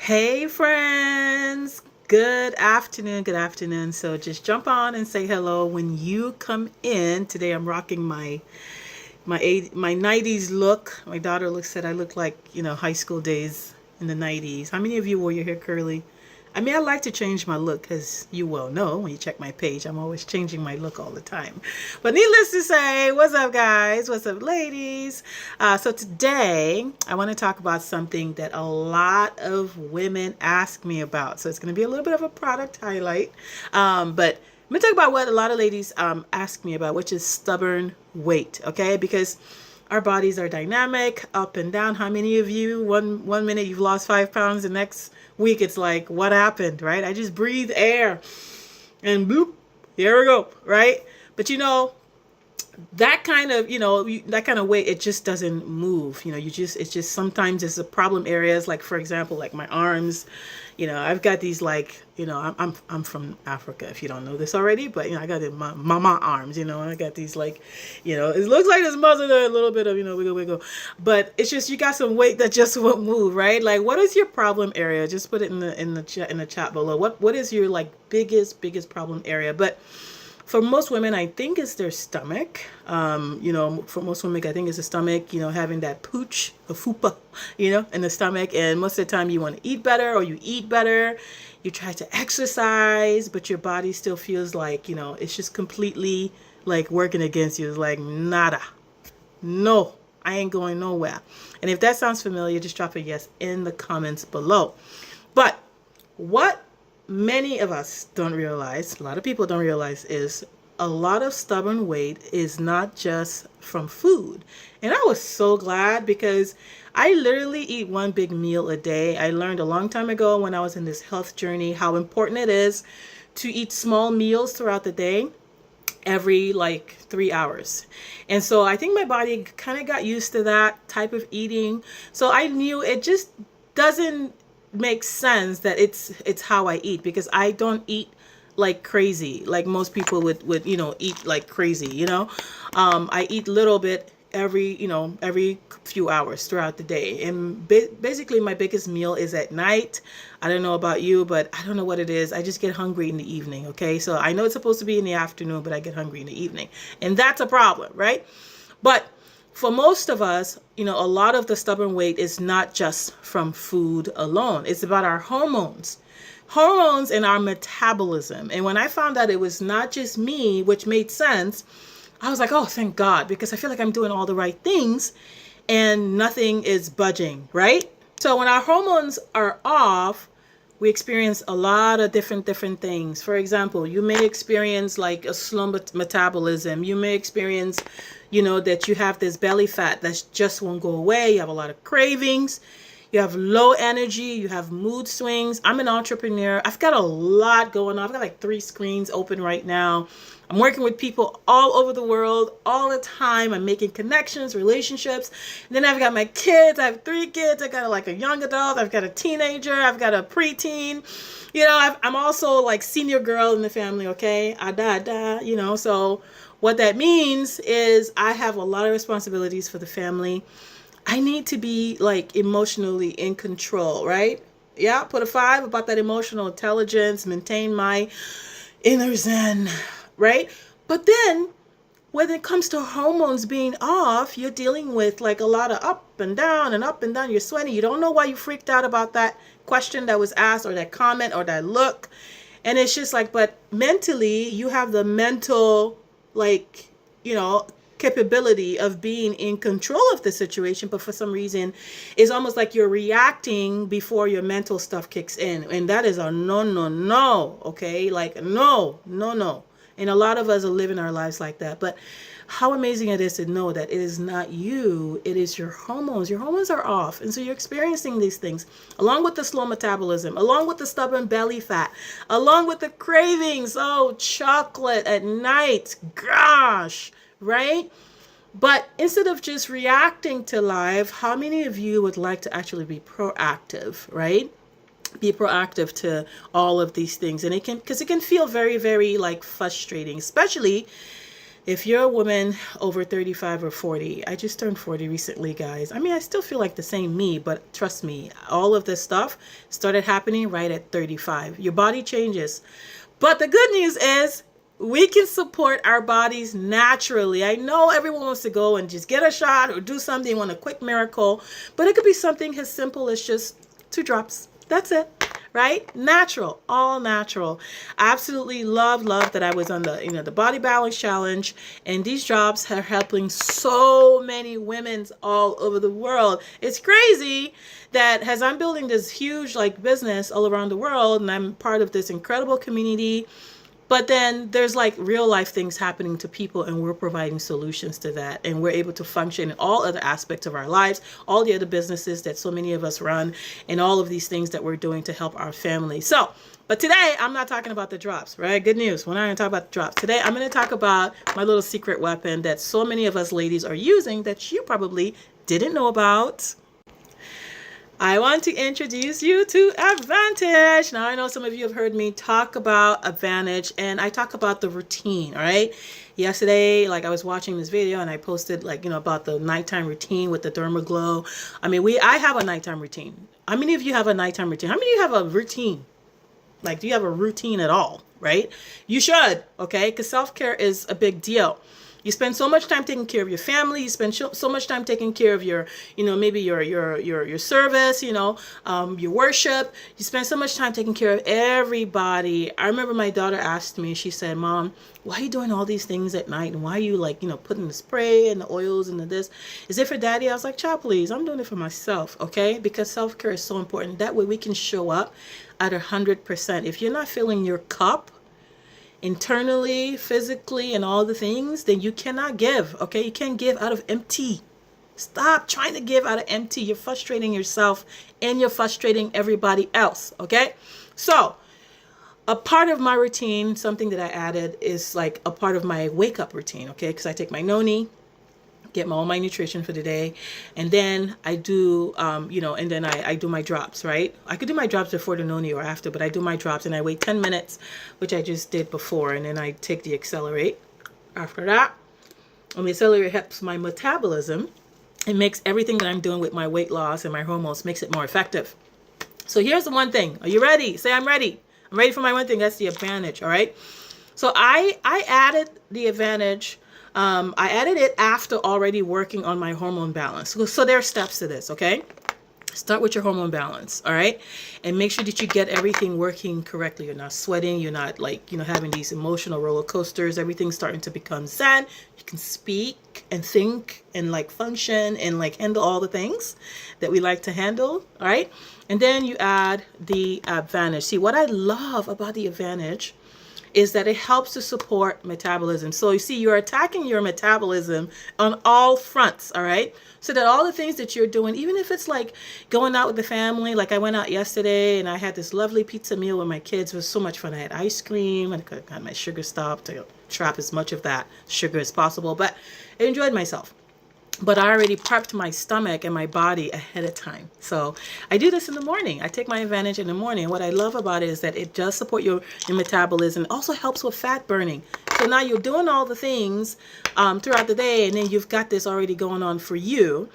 Hey friends, good afternoon, good afternoon. So just jump on and say hello when you come in. Today I'm rocking my 90s look. My daughter said I look like, high school days in the 90s. How many of you wore your hair curly? I mean, I like to change my look, as you well know when you check my page. I'm always changing my look all the time. But needless to say, what's up, guys? What's up, ladies? So today, I want to talk about something that a lot of women ask me about. So it's going to be a little bit of a product highlight. But I'm going to talk about what a lot of ladies ask me about, which is stubborn weight, okay? Because our bodies are dynamic, up and down. How many of you, one minute you've lost 5 pounds, the next week it's like, what happened, right? I just breathe air and bloop, here we go, right? But that kind of, that kind of weight, it just doesn't move. It's just sometimes it's a problem areas. Like, for example, like my arms, I've got these like, I'm from Africa, if you don't know this already, but I got my mama arms, I got these like, it looks like there's muscle there, a little bit of, wiggle, but it's just, you got some weight that just won't move, right? Like, what is your problem area? Just put it in the chat below. What is your like biggest problem area? But for most women, I think it's their stomach. For most women, I think it's the stomach, having that pooch, a fupa, in the stomach. And most of the time you want to eat better or you eat better. You try to exercise, but your body still feels like, it's just completely like working against you. It's like, nada. No, I ain't going nowhere. And if that sounds familiar, just drop a yes in the comments below. But what many of us don't realize, a lot of people don't realize, is a lot of stubborn weight is not just from food. And I was so glad because I literally eat one big meal a day. I learned a long time ago when I was in this health journey how important it is to eat small meals throughout the day, every like 3 hours. And so I think my body kind of got used to that type of eating. So I knew it just doesn't makes sense that it's how I eat, because I don't eat like crazy like most people would eat like crazy. I eat a little bit every few hours throughout the day, and basically my biggest meal is at night. I don't know about you, but I don't know what it is. I just get hungry in the evening. Okay, so I know it's supposed to be in the afternoon, but I get hungry in the evening, and that's a problem, right? But for most of us, a lot of the stubborn weight is not just from food alone. It's about our hormones and our metabolism. And when I found out it was not just me, which made sense, I was like, oh, thank God, because I feel like I'm doing all the right things and nothing is budging, right? So when our hormones are off, we experience a lot of different things. For example, you may experience like a slow metabolism. You may experience, that you have this belly fat that just won't go away. You have a lot of cravings. You have low energy. You have mood swings. I'm an entrepreneur. I've got a lot going on. I've got like 3 screens open right now. I'm working with people all over the world all the time. I'm making connections, relationships. And then I've got my kids. I have 3 kids. I got like a young adult. I've got a teenager. I've got a preteen. I'm also like senior girl in the family. Okay. So what that means is I have a lot of responsibilities for the family. I need to be like emotionally in control, right? Yeah. Put a 5 about that emotional intelligence, maintain my inner zen. Right? But then when it comes to hormones being off, you're dealing with like a lot of up and down and up and down. You're sweating. You don't know why you freaked out about that question that was asked or that comment or that look. And it's just like, but mentally you have the mental, like, capability of being in control of the situation, but for some reason it's almost like you're reacting before your mental stuff kicks in, and that is a no. Okay, like no. And a lot of us are living our lives like that. But how amazing it is to know that it is not you, it is your hormones. Your hormones are off. And so you're experiencing these things, along with the slow metabolism, along with the stubborn belly fat, along with the cravings. Oh, chocolate at night. Gosh, right? But instead of just reacting to life, how many of you would like to actually be proactive, right? Be proactive to all of these things. And it can, because it can feel very, very like frustrating, especially If you're a woman over 35 or 40, I just turned 40 recently, guys. I mean, I still feel like the same me, but trust me, all of this stuff started happening right at 35. Your body changes. But the good news is we can support our bodies naturally. I know everyone wants to go and just get a shot or do something, want a quick miracle, but it could be something as simple as just 2 drops. That's it. Right? Natural, all natural. Absolutely love that I was on the body balance challenge, and these drops are helping so many women all over the world. It's crazy that as I'm building this huge like business all around the world, and I'm part of this incredible community, but then there's like real life things happening to people, and we're providing solutions to that. And we're able to function in all other aspects of our lives, all the other businesses that so many of us run, and all of these things that we're doing to help our family. So, but today I'm not talking about the drops, right? Good news. We're not going to talk about the drops. Today I'm going to talk about my little secret weapon that so many of us ladies are using that you probably didn't know about. I want to introduce you to Advantage. Now, I know some of you have heard me talk about Advantage, and I talk about the routine, all right? Yesterday, like I was watching this video and I posted about the nighttime routine with the Dermaglow. I mean, I have a nighttime routine. How many of you have a nighttime routine? How many of you have a routine? Like, do you have a routine at all, right? You should, okay? Because self-care is a big deal. You spend so much time taking care of your family. You spend so much time taking care of your, maybe your service, your worship. You spend so much time taking care of everybody. I remember my daughter asked me, she said, Mom, why are you doing all these things at night? And why are you putting the spray and the oils and the this? Is it for daddy? I was like, child, please, I'm doing it for myself, okay? Because self-care is so important. That way we can show up at 100%. If you're not filling your cup, internally, physically, and all the things, then you cannot give, okay? You can't give out of empty. Stop trying to give out of empty. You're frustrating yourself and you're frustrating everybody else, okay? So, a part of my routine, something that I added is like a part of my wake up routine, okay? Because I take my noni, get all my nutrition for the day, and then I do and then I do my drops, right? I could do my drops before the noni or after, but I do my drops and I wait 10 minutes, which I just did before, and then I take the accelerate after that. And the accelerate helps my metabolism. It makes everything that I'm doing with my weight loss and my hormones makes it more effective. So here's the one thing. Are you ready? Say I'm ready. I'm ready for my one thing. That's the Advantage, all right? So I added the Advantage. I added it after already working on my hormone balance. So there are steps to this, okay? Start with your hormone balance, all right? And make sure that you get everything working correctly. You're not sweating. You're not having these emotional roller coasters. Everything's starting to become zen. You can speak and think and function and handle all the things that we like to handle, all right? And then you add the Advantage. See, what I love about the Advantage is that it helps to support metabolism. So you see, you're attacking your metabolism on all fronts, all right? So that all the things that you're doing, even if it's like going out with the family, like I went out yesterday and I had this lovely pizza meal with my kids. It was so much fun. I had ice cream and I got my sugar stopped to trap as much of that sugar as possible, but I enjoyed myself. But I already prepped my stomach and my body ahead of time. So I do this in the morning. I take my Advantage in the morning. What I love about it is that it does support your metabolism. It also helps with fat burning. So now you're doing all the things throughout the day, and then you've got this already going on for you.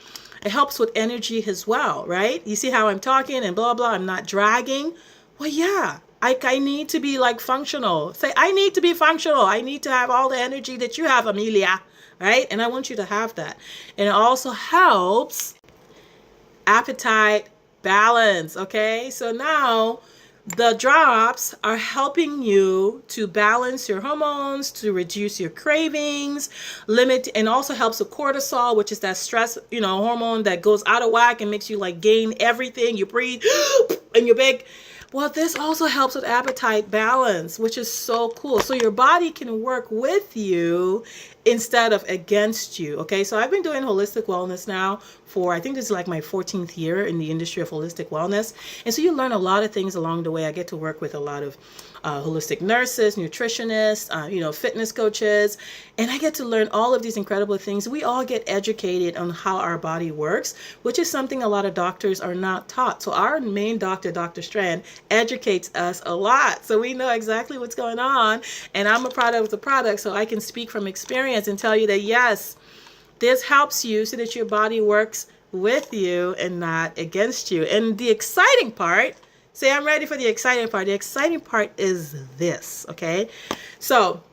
It helps with energy as well, right? You see how I'm talking and blah, blah. I'm not dragging. Well, yeah. I need to be functional. Say, I need to be functional. I need to have all the energy that you have, Amelia. Right? And I want you to have that. And it also helps appetite balance. Okay. So now the drops are helping you to balance your hormones, to reduce your cravings, and also helps with cortisol, which is that stress, hormone that goes out of whack and makes you gain everything. You breathe and you're big. Well, this also helps with appetite balance, which is so cool. So your body can work with you instead of against you. Okay, so I've been doing holistic wellness now for, I think this is like my 14th year in the industry of holistic wellness. And so you learn a lot of things along the way. I get to work with a lot of holistic nurses, nutritionists, fitness coaches, and I get to learn all of these incredible things. We all get educated on how our body works, which is something a lot of doctors are not taught. So our main doctor, Dr. Strand, educates us a lot. So we know exactly what's going on. And I'm a product of the product, so I can speak from experience and tell you that yes, this helps you so that your body works with you and not against you. And the exciting part, say I'm ready for the exciting part. The exciting part is this, okay? So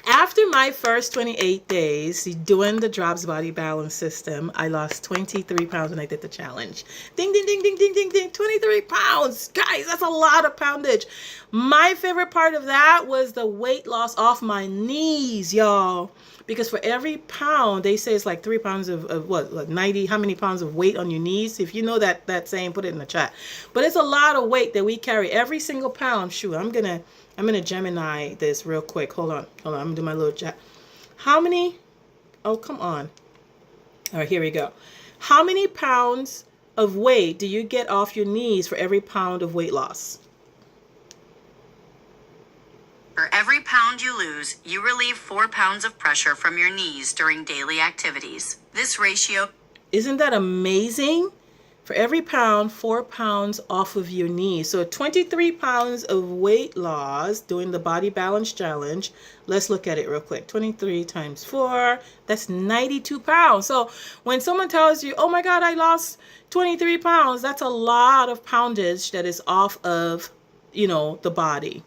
after my first 28 days doing the Drops Body Balance System, I lost 23 pounds when I did the challenge. Ding, ding, ding, ding, ding, ding, ding, 23 pounds. Guys, that's a lot of poundage. My favorite part of that was the weight loss off my knees, y'all. Because for every pound, they say it's like 3 pounds of what, like 90, how many pounds of weight on your knees? If you know that saying, put it in the chat. But it's a lot of weight that we carry every single pound. Shoot, I'm gonna Gemini this real quick. Hold on. I'm gonna do my little chat. How many? Oh, come on. All right, here we go. How many pounds of weight do you get off your knees for every pound of weight loss? For every pound you lose, you relieve 4 pounds of pressure from your knees during daily activities. This ratio... Isn't that amazing? For every pound, 4 pounds off of your knees. So 23 pounds of weight loss doing the Body Balance Challenge. Let's look at it real quick. 23 times 4, that's 92 pounds. So when someone tells you, oh my God, I lost 23 pounds, that's a lot of poundage that is off of, the body.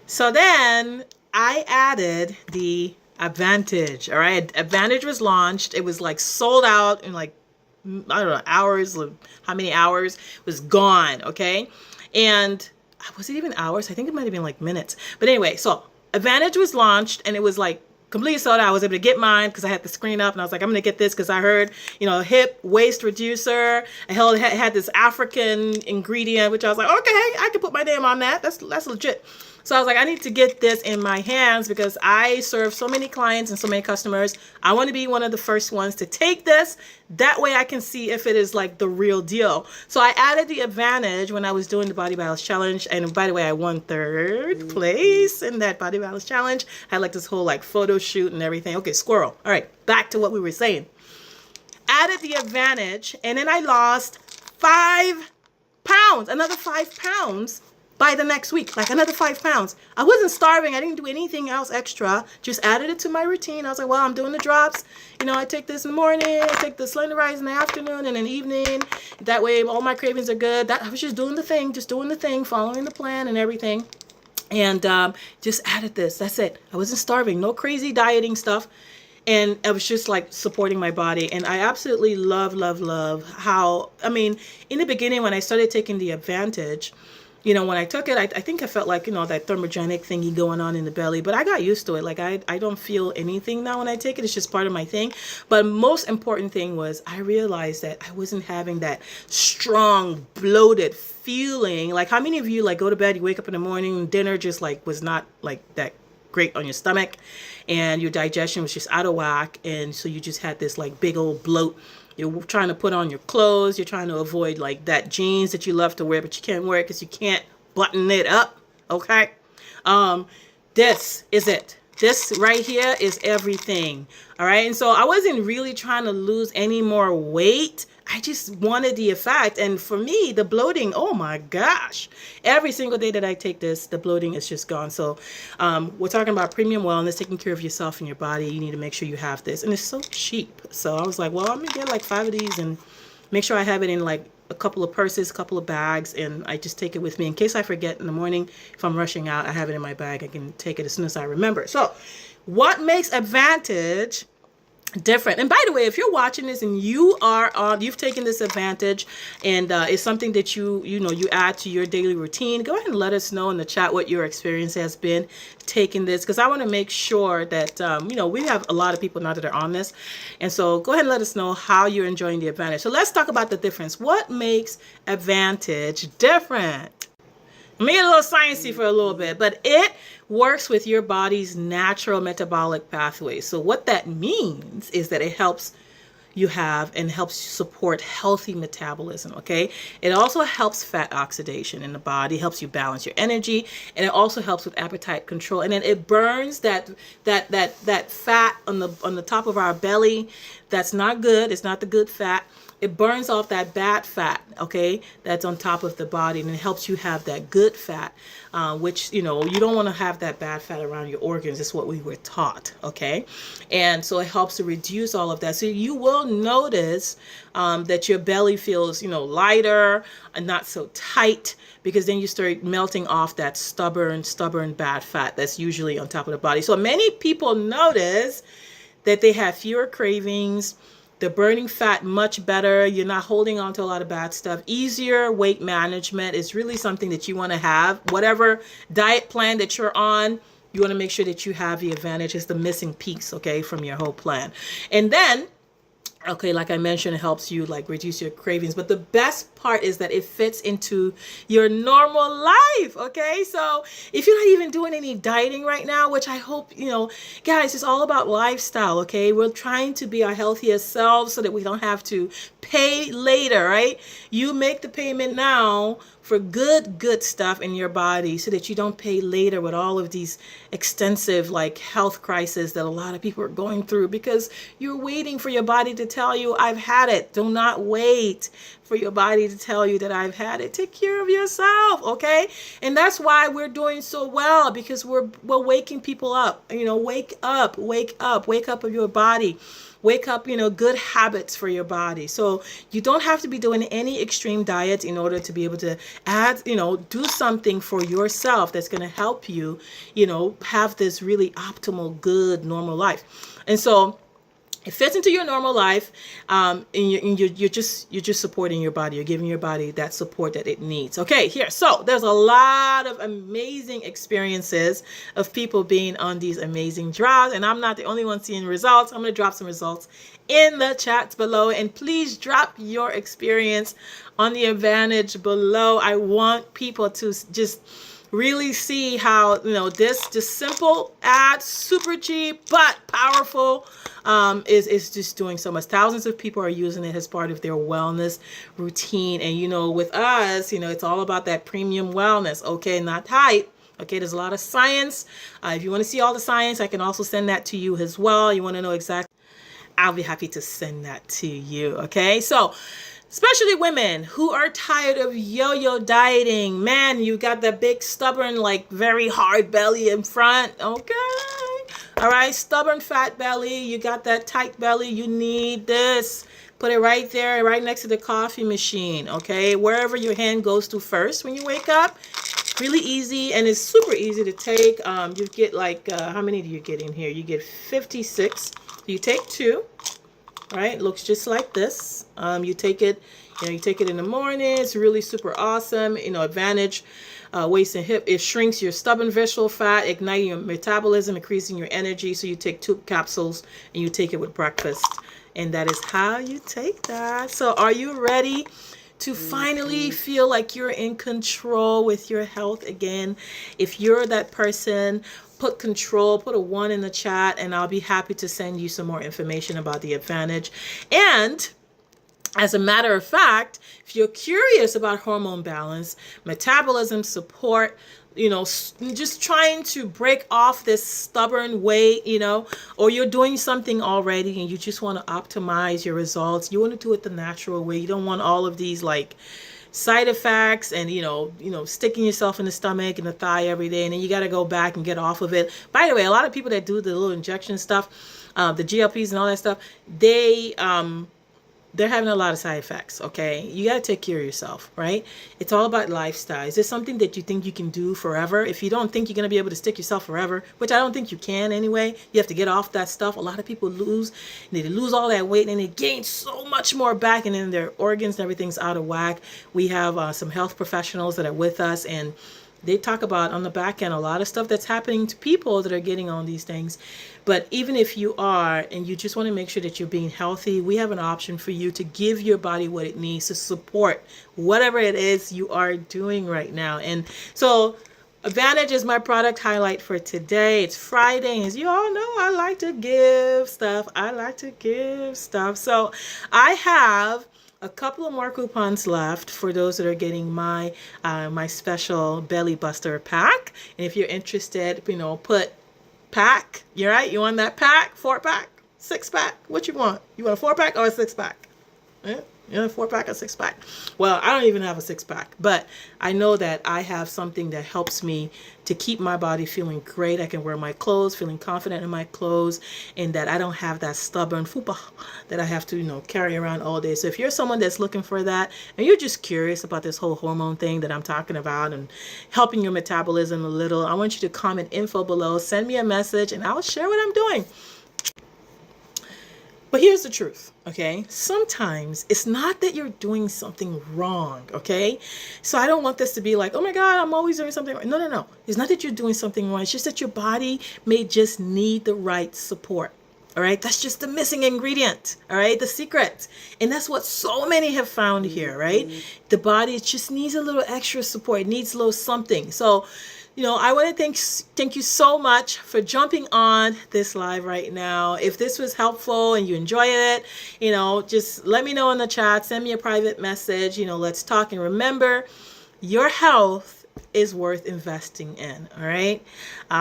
So then I added the Advantage. All right. Advantage was launched. It was like sold out in like, I don't know, hours, how many hours, it was gone. Okay. And was it even hours? I think it might have been like minutes. But anyway, so Advantage was launched and it was like completely sold out. I was able to get mine because I had the screen up and I was like, I'm going to get this because I heard, hip waist reducer. I had this African ingredient, which I was like, okay, I can put my name on that. That's legit. So I was like, I need to get this in my hands because I serve so many clients and so many customers. I want to be one of the first ones to take this. That way I can see if it is like the real deal. So I added the Advantage when I was doing the Body Balance Challenge. And by the way, I won 3rd place in that Body Balance Challenge. I had like this whole like photo shoot and everything. Okay, squirrel. All right, back to what we were saying. Added the Advantage and then I lost 5 pounds, another 5 pounds. By the next week, like another 5 pounds. I wasn't starving. I didn't do anything else extra. Just added it to my routine. I was like, well, I'm doing the drops. I take this in the morning. I take the Slender Rise in the afternoon and in the evening. That way, all my cravings are good. I was just doing the thing, following the plan and everything. And just added this. That's it. I wasn't starving. No crazy dieting stuff. And I was just like supporting my body. And I absolutely love how, in the beginning when I started taking the Advantage, when I took it, I think I felt like, that thermogenic thingy going on in the belly, but I got used to it. Like I don't feel anything now when I take it. It's just part of my thing. But most important thing was I realized that I wasn't having that strong, bloated feeling. Like how many of you like go to bed, you wake up in the morning, dinner just like was not like that great on your stomach and your digestion was just out of whack. And so you just had this like big old bloat. You're trying to put on your clothes. You're trying to avoid like that jeans that you love to wear, but you can't wear it because you can't button it up. Okay. This is it. This right here is everything. All right. And so I wasn't really trying to lose any more weight. I just wanted the effect. And for me, the bloating, oh my gosh, every single day that I take this, the bloating is just gone. So we're talking about premium wellness, taking care of yourself and your body. You need to make sure you have this. And it's so cheap. So I was like, well, I'm going to get like 5 of these and make sure I have it in like a couple of purses, a couple of bags. And I just take it with me in case I forget in the morning. If I'm rushing out, I have it in my bag. I can take it as soon as I remember. So what makes Advantage different? And by the way, if you're watching this and you've taken this Advantage and it's something that you add to your daily routine, go ahead and let us know in the chat what your experience has been taking this, because I want to make sure that we have a lot of people now that are on this, and so go ahead and let us know how you're enjoying the Advantage. So let's talk about the difference. What makes Advantage different? Let me get a little sciencey for a little bit, but it works with your body's natural metabolic pathways. So what that means is that it helps you have and helps support healthy metabolism. Okay, it also helps fat oxidation in the body, helps you balance your energy, and it also helps with appetite control. And then it burns that fat on the top of our belly. That's not good. It's not the good fat. It burns off that bad fat, okay, that's on top of the body, and it helps you have that good fat, which, you don't want to have that bad fat around your organs. That's what we were taught, okay? And so it helps to reduce all of that. So you will notice that your belly feels, lighter and not so tight, because then you start melting off that stubborn bad fat that's usually on top of the body. So many people notice that they have fewer cravings. They're burning fat much better. You're not holding on to a lot of bad stuff. Easier weight management is really something that you want to have. Whatever diet plan that you're on, you want to make sure that you have the advantage. It's the missing piece, okay, from your whole plan. And then, okay, like I mentioned, it helps you like reduce your cravings. But the best part is that it fits into your normal life. Okay, so if you're not even doing any dieting right now, which I hope, guys, it's all about lifestyle. Okay, we're trying to be our healthiest selves so that we don't have to pay later, right? You make the payment now for good stuff in your body so that you don't pay later with all of these extensive like health crises that a lot of people are going through, because you're waiting for your body to tell you, I've had it. Do not wait for your body to tell you that I've had it. Take care of yourself, okay? And that's why we're doing so well, because we're waking people up. Wake up of your body. Wake up, good habits for your body. So you don't have to be doing any extreme diets in order to be able to add, do something for yourself that's going to help you, have this really optimal, good, normal life. And so it fits into your normal life, and you're just supporting your body. You're giving your body that support that it needs. Okay, here. So there's a lot of amazing experiences of people being on these amazing drugs, and I'm not the only one seeing results. I'm going to drop some results in the chats below, and please drop your experience on the advantage below. I want people to just really see how this just simple ad, super cheap but powerful, is just doing so much. Thousands of people are using it as part of their wellness routine. And with us, it's all about that premium wellness, okay, not hype. Okay, there's a lot of science. If you want to see all the science, I can also send that to you as well. You want to know exactly, I'll be happy to send that to you. Okay, so especially women who are tired of yo-yo dieting. Man, you got that big, stubborn, like very hard belly in front. Okay. All right. Stubborn fat belly. You got that tight belly. You need this. Put it right there, right next to the coffee machine. Okay. Wherever your hand goes to first when you wake up. Really easy, and it's super easy to take. You get like, how many do you get in here? You get 56. You take 2. Right, it looks just like this. You take it in the morning. It's really super awesome. Advantage waist and hip. It shrinks your stubborn visceral fat, igniting your metabolism, increasing your energy. So you take 2 capsules and you take it with breakfast, and that is how you take that. So are you ready to finally feel like you're in control with your health again? If you're that person, put control, put a 1 in the chat, and I'll be happy to send you some more information about the advantage. And as a matter of fact, if you're curious about hormone balance, metabolism support, just trying to break off this stubborn weight, or you're doing something already and you just want to optimize your results, you want to do it the natural way. You don't want all of these like side effects and sticking yourself in the stomach and the thigh every day, and then you got to go back and get off of it. By the way, a lot of people that do the little injection stuff, the GLPs and all that stuff, they're having a lot of side effects. Okay, you got to take care of yourself, right? It's all about lifestyle. Is this something that you think you can do forever? If you don't think you're going to be able to stick yourself forever, which I don't think you can anyway, you have to get off that stuff. A lot of people they lose all that weight and they gain so much more back, and then their organs and everything's out of whack. We have some health professionals that are with us, and they talk about on the back end a lot of stuff that's happening to people that are getting on these things. But even if you are and you just want to make sure that you're being healthy, we have an option for you to give your body what it needs to support whatever it is you are doing right now. And so Advantage is my product highlight for today. It's Friday, and as you all know, I like to give stuff. So I have a couple of more coupons left for those that are getting my my special belly buster pack. And if you're interested, put pack. You're right. You want that pack? 4-pack, 6-pack. What you want? You want a 4-pack or a 6-pack? Yeah. A 4-pack or 6-pack. Well, I don't even have a 6-pack, but I know that I have something that helps me to keep my body feeling great. I can wear my clothes, feeling confident in my clothes, and that I don't have that stubborn fupa that I have to, carry around all day. So if you're someone that's looking for that, and you're just curious about this whole hormone thing that I'm talking about and helping your metabolism a little, I want you to comment info below, send me a message, and I'll share what I'm doing. But here's the truth, okay? Sometimes it's not that you're doing something wrong, okay? So I don't want this to be like, oh my God, I'm always doing something wrong. No. It's not that you're doing something wrong. It's just that your body may just need the right support. All right, that's just the missing ingredient. All right, the secret. And that's what so many have found here, right? The body just needs a little extra support. It needs a little something. So, I want to thank you so much for jumping on this live right now. If this was helpful and you enjoy it, just let me know in the chat. Send me a private message. Let's talk. And remember, your health is worth investing in. All right.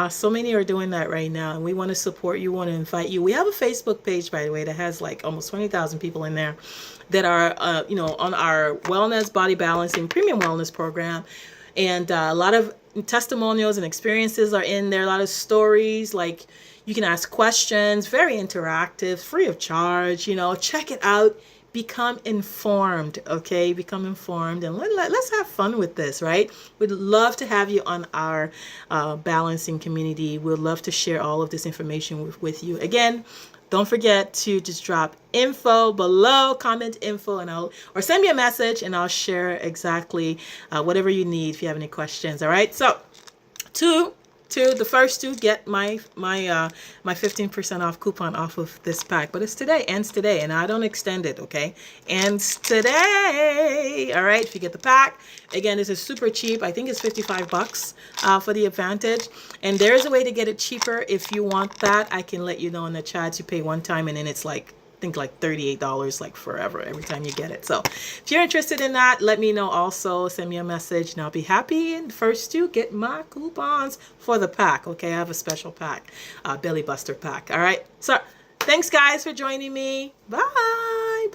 So many are doing that right now, and we want to support you. Want to invite you. We have a Facebook page, by the way, that has like almost 20,000 people in there that are, on our wellness, body balancing, premium wellness program. And a lot of testimonials and experiences are in there. A lot of stories, like you can ask questions, very interactive, free of charge. Check it out. Become informed, okay? Become informed, and let's have fun with this, right? We'd love to have you on our balancing community. We'd love to share all of this information with you. Again, don't forget to just drop info below, comment info, or send me a message, and I'll share exactly whatever you need if you have any questions. All right. So, the first two get my 15% off coupon off of this pack, but ends today, and I don't extend it. Okay, ends today. All right. If you get the pack, again, this is super cheap. I think it's $55 for the Advantage, and there's a way to get it cheaper if you want that. I can let you know in the chat. You pay one time, and then it's like, I think like $38 like forever every time you get it. So if you're interested in that, let me know also. Send me a message and I'll be happy. And first to get my coupons for the pack. Okay, I have a special pack, belly buster pack. All right. So thanks guys for joining me. Bye.